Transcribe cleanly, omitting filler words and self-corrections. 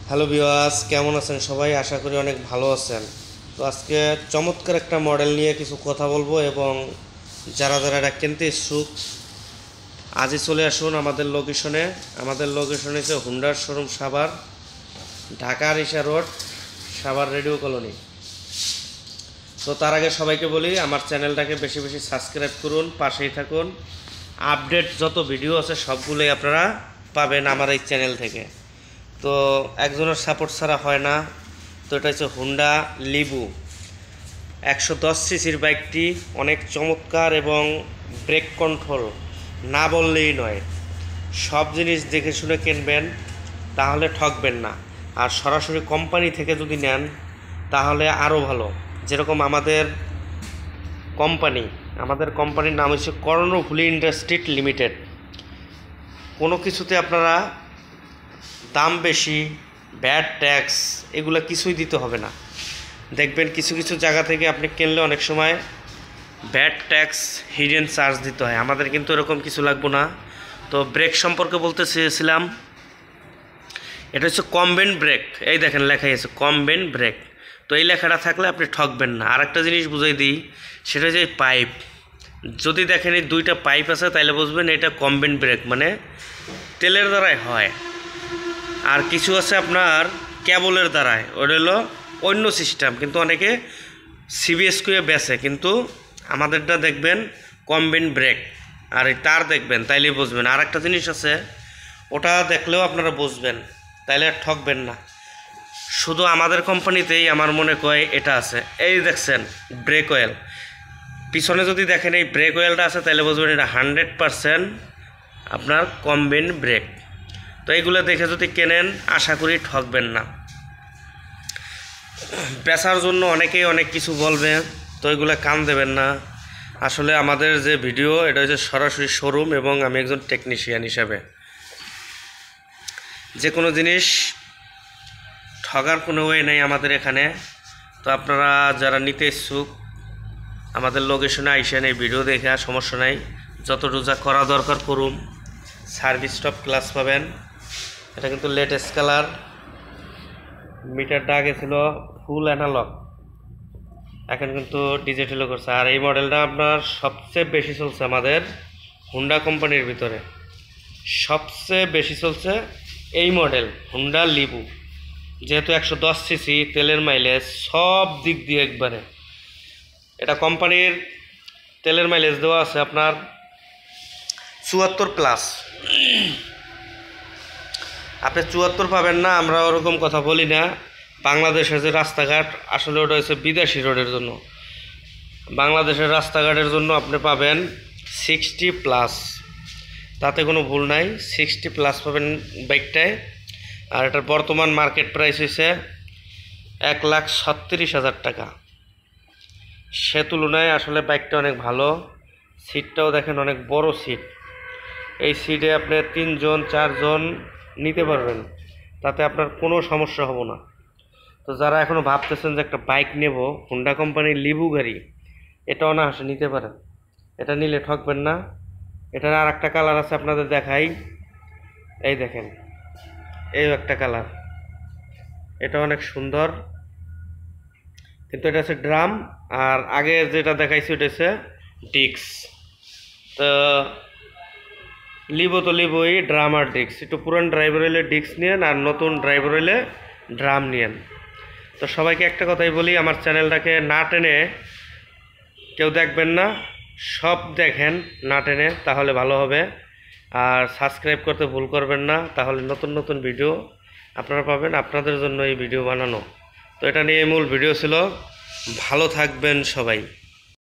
Hello viewers, কেমন আছেন সবাই? আশা করি অনেক ভালো আছেন। তো আজকে চমৎকার একটা মডেল নিয়ে কিছু কথা বলবো এবং যারা যারা এটা কিনতে ইচ্ছুক আজই চলে আসুন আমাদের লোকেশনে। আমাদের লোকেশন হচ্ছে হুন্ডার শোরুম সাভার, ঢাকা আরিশা রোড, সাভার রেডিও কলোনি। তো তার আগে সবাইকে বলি আমার চ্যানেলটাকে বেশি বেশি সাবস্ক্রাইব করুন, পাশেই থাকুন। আপডেট যত ভিডিও আছে সবগুলোই আপনারা পাবেন আমার এই চ্যানেল থেকে। তো একজনের সাপোর্ট ছাড়া হয় না। তো এটা হচ্ছে হুন্ডা লিবু 110 সিসির বাইকটি, অনেক চমৎকার এবং ব্রেক কন্ট্রোল না বললেই নয়। সব জিনিস দেখে শুনে কিনবেন, তাহলে ঠকবেন না। আর সরাসরি কোম্পানি থেকে যদি নেন তাহলে আরও ভালো। যেরকম আমাদের কোম্পানির নাম হচ্ছে কর্ণফুলী ইন্ডাস্ট্রিজ লিমিটেড। কোনো কিছুতে আপনারা দাম বেশি, ভ্যাট ট্যাক্স এগুলো কিছুই দিতে হবে না। দেখবেন কিছু কিছু জায়গা থেকে আপনি কিনলে অনেক সময় ভ্যাট ট্যাক্স হিডেন চার্জ দিতে হয়। আমাদের কিন্তু এরকম কিছু লাগবে না। তো ব্রেক সম্পর্কে বলতে চেয়েছিলাম, এটা হচ্ছে কম্বেন্ট ব্রেক। এই দেখেন লেখাই আছে কম্বেন্ট ব্রেক। তো এই লেখাটা থাকলে আপনি ঠকবেন না। আর একটা জিনিস বুঝাই দিই, সেটা হচ্ছে এই পাইপ। যদি দেখেন এই দুইটা পাইপ আছে তাহলে বুঝবেন এটা কম্বেন্ট ব্রেক, মানে তেলের দ্বারাই হয়। আর কিছু আছে আপনার কেবলের দ্বারায়, ওটা হলো অন্য সিস্টেম, কিন্তু অনেকে সিবিএস করে বেছে, কিন্তু আমাদেরটা দেখবেন কম্বেন্ট ব্রেক। আর এই তার দেখবেন তাইলেই বুঝবেন। আর একটা জিনিস আছে, ওটা দেখলেও আপনারা বুঝবেন, তাইলে আর ঠকবেন না। শুধু আমাদের কোম্পানিতেই আমার মনে হয় এটা আছে। এই দেখছেন ব্রেক অয়েল, পিছনে যদি দেখেন এই ব্রেক অয়েলটা আছে তাহলে বুঝবেন এটা 100% আপনার কম্বেন্ট ব্রেক। তো এইগুলো দেখে যদি কেনেন আশা করি ঠকবেন না। বেচার জন্য অনেকেই অনেক কিছু বলবে, তো এইগুলো কান দেবেন না। আসলে আমাদের যে ভিডিও এটা হচ্ছে সরাসরি শোরুম এবং আমি একজন টেকনিশিয়ান হিসাবে যে কোনো জিনিস ঠগার কোনো ওয়ে নেই আমাদের এখানে। তো আপনারা যারা নিতে ইচ্ছুক আমাদের লোকেশনে আইসেন, এই ভিডিও দেখে সমস্যা নাই। যতটুকু যা করা দরকার করুন। সার্ভিস টপ ক্লাস পাবেন। এটা কিন্তু লেটেস্ট কালার, মিটারটা আগে ছিল ফুল অ্যানালগ, এখন কিন্তু ডিজিটালও করছে। আর এই মডেলটা আপনার সবচেয়ে বেশি চলছে আমাদের হুন্ডা কোম্পানির ভিতরে, সবচেয়ে বেশি চলছে এই মডেল হুন্ডা লিবু। যেহেতু 110 সিসি, তেলের মাইলেজ সব দিক দিয়ে একবারে, এটা কোম্পানির তেলের মাইলেজ দেওয়া আছে আপনার 74+। আপনি 74 পাবেন না, আমরা ওরকম কথা বলি না। বাংলাদেশের যে রাস্তাঘাট, আসলে ওটা হচ্ছে বিদেশি রোডের জন্য। বাংলাদেশের রাস্তাঘাটের জন্য আপনি পাবেন 60+, তাতে কোনো ভুল নাই। 60+ পাবেন বাইকটায়। আর এটার বর্তমান মার্কেট প্রাইস হয়েছে 1,37,000 টাকা। সে তুলনায় আসলে বাইকটা অনেক ভালো। সিটটাও দেখেন অনেক বড় সিট। এই সিটে আপনি 3 জন 4 জন নিতে পারবেন, তাতে আপনার কোনো সমস্যা হবে না। তো যারা এখনও ভাবতেছেন যে একটা বাইক নেব, হুন্ডা কোম্পানির লিবু গাড়ি, এটা অনায়াসে নিতে পারেন। এটা নিলে ঠকবেন না। এটার আর একটা কালার আছে, আপনাদের দেখাই। এই দেখেন, এই একটা কালার, এটা অনেক সুন্দর, কিন্তু এটা হচ্ছে ড্রাম। আর আগে যেটা দেখাইছি ওটা হচ্ছে ডিক্স। তো লিবো তো লিবোই, ড্রাম আর ডিক্স। একটু পুরান ড্রাইভার হইলে ডিক্স নিয়েন, আর নতুন ড্রাইভার হইলে ড্রাম নিয়েন। তো সবাইকে একটা কথাই বলি, আমার চ্যানেলটাকে না টেনে কেউ দেখবেন না, সব দেখেন না টেনে, তাহলে ভালো হবে। আর সাবস্ক্রাইব করতে ভুল করবেন না, তাহলে নতুন নতুন ভিডিও আপনারা পাবেন। আপনাদের জন্য এই ভিডিও বানানো। তো এটা নিয়ে মূল ভিডিও ছিল। ভালো থাকবেন সবাই।